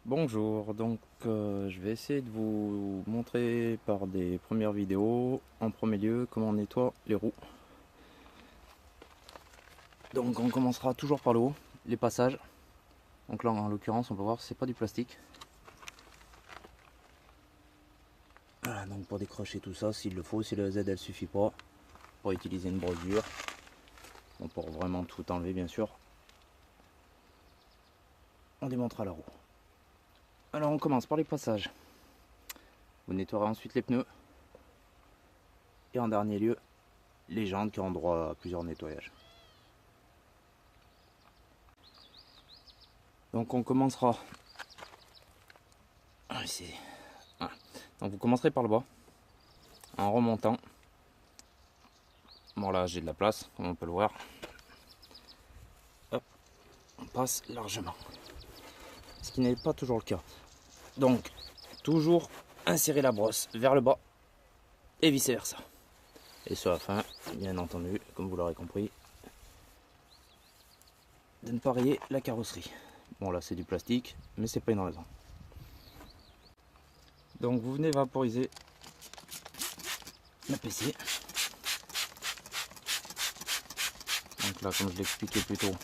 Bonjour, donc je vais essayer de vous montrer par des premières vidéos en premier lieu comment on nettoie les roues. Donc on commencera toujours par le haut, les passages. Donc là en l'occurrence on peut voir c'est pas du plastique. Voilà, donc pour décrocher tout ça s'il le faut, si le Z elle suffit pas, pour utiliser une brosse dure. Bon, pour vraiment tout enlever bien sûr. On démontera la roue. Alors on commence par les passages. Vous nettoierez ensuite les pneus. Et en dernier lieu, les jantes qui ont droit à plusieurs nettoyages. Donc on commencera. Donc vous commencerez par le bas, en remontant. Bon là j'ai de la place, comme on peut le voir. Hop, on passe largement. Ce qui n'est pas toujours le cas. Donc toujours insérer la brosse vers le bas et vice versa. Et ce afin, bien entendu, comme vous l'aurez compris, de ne pas rayer la carrosserie. Bon là c'est du plastique, mais c'est pas une raison. Donc vous venez vaporiser la PC. Donc là comme je l'expliquais plus tôt,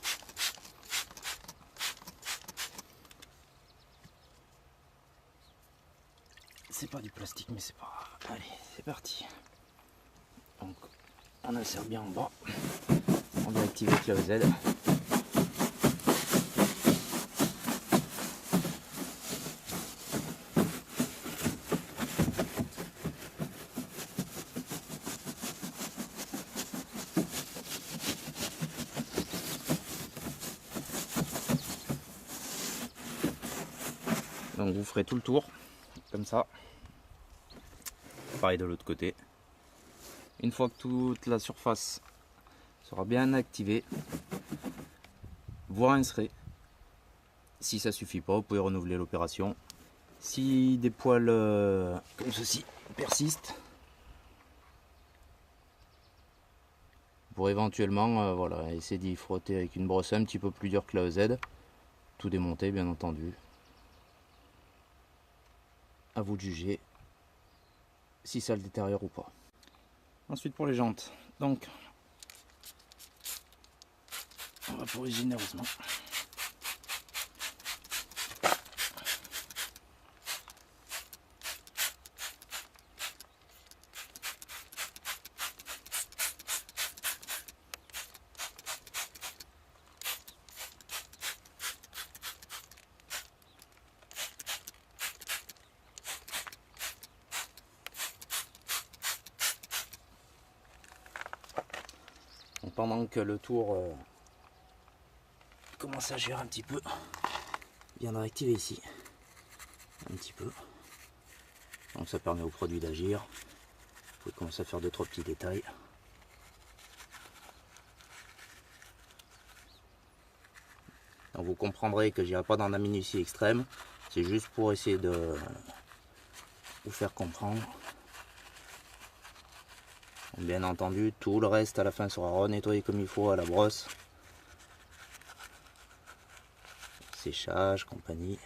c'est pas du plastique mais c'est pas grave. Allez c'est parti. Donc on insère bien en bas. On va activer le clave Z. Donc vous ferez tout le tour, comme ça. Pareil de l'autre côté. Une fois que toute la surface sera bien activée, vous rincerez. Si ça suffit pas, vous pouvez renouveler l'opération. Si des poils comme ceci persistent, vous pourrez éventuellement voilà, essayer d'y frotter avec une brosse un petit peu plus dure que la Z. Tout démonter bien entendu. À vous de juger si ça le détériore ou pas. Ensuite pour les jantes, donc on va vaporise généreusement. Donc pendant que le tour commence à agir un petit peu, bien de réactiver ici un petit peu. Donc ça permet au produit d'agir. Vous pouvez commencer à faire 2-3 petits détails. Donc vous comprendrez que j'irai pas dans la minutie extrême. C'est juste pour essayer de vous faire comprendre. Bien entendu, tout le reste à la fin sera renettoyé comme il faut à la brosse. Séchage, compagnie.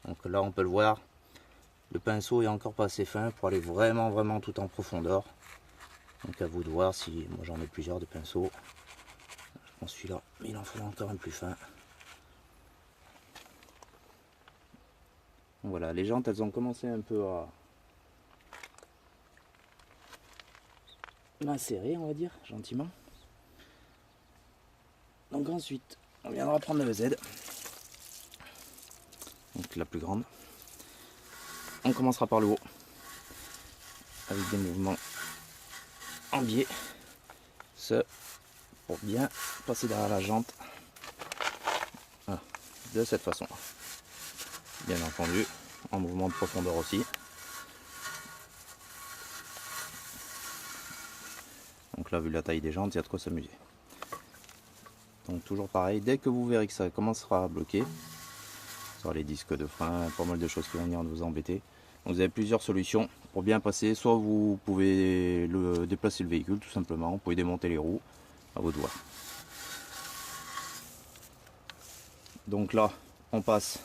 Donc là on peut le voir, le pinceau est encore pas assez fin pour aller vraiment tout en profondeur. Donc à vous de voir, si moi j'en ai plusieurs de pinceaux. Je prends celui-là, mais il en faut encore un plus fin. Donc voilà, les jantes elles ont commencé un peu à macérer, on va dire, gentiment. Donc ensuite, on viendra prendre le Z. Donc la plus grande. On commencera par le haut. Avec des mouvements en biais. Ce pour bien passer derrière la jante. Voilà, de cette façon. Bien entendu, en mouvement de profondeur aussi. Donc là, vu la taille des jantes, il y a de quoi s'amuser. Donc toujours pareil, dès que vous verrez que ça commencera à bloquer, sur les disques de frein, pas mal de choses qui vont venir vous embêter. Donc vous avez plusieurs solutions pour bien passer. Soit vous pouvez déplacer le véhicule tout simplement, vous pouvez démonter les roues, à vous de voir. Donc là, on passe.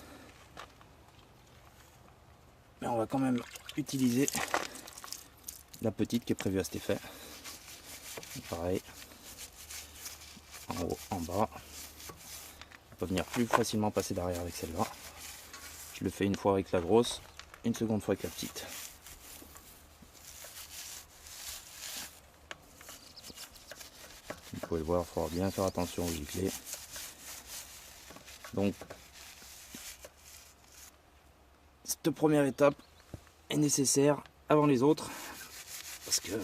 Mais on va quand même utiliser la petite qui est prévue à cet effet. Pareil. En haut, en bas. On peut venir plus facilement passer derrière avec celle-là. Je le fais une fois avec la grosse, une seconde fois avec la petite. Vous pouvez le voir, il faudra bien faire attention aux giclées. Donc, cette première étape est nécessaire avant les autres, parce que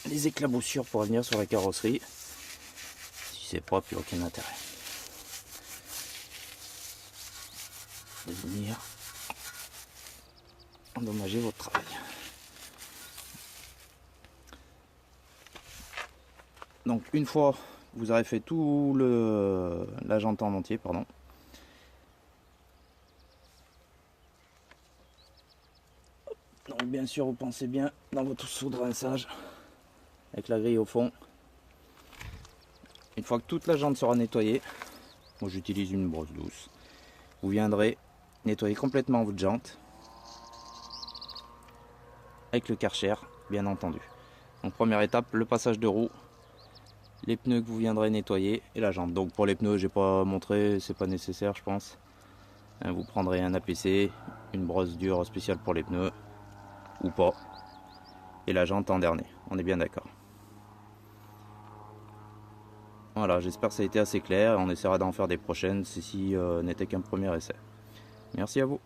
les éclaboussures pourraient venir sur la carrosserie. Si c'est propre, il n'y a aucun intérêt de venir endommager votre travail. Donc une fois vous aurez fait tout la jante en entier, pardon, donc bien sûr vous pensez bien dans votre seau de rinçage avec la grille au fond. Une fois que toute la jante sera nettoyée, moi j'utilise une brosse douce, vous viendrez nettoyer complètement votre jante avec le Karcher, bien entendu. Donc première étape, le passage de roue, les pneus que vous viendrez nettoyer et la jante. Donc pour les pneus, j'ai pas montré, c'est pas nécessaire je pense. Vous prendrez un APC, une brosse dure spéciale pour les pneus ou pas, et la jante en dernier. On est bien d'accord. Voilà, j'espère que ça a été assez clair et on essaiera d'en faire des prochaines. Ceci n'était qu'un premier essai. Merci à vous.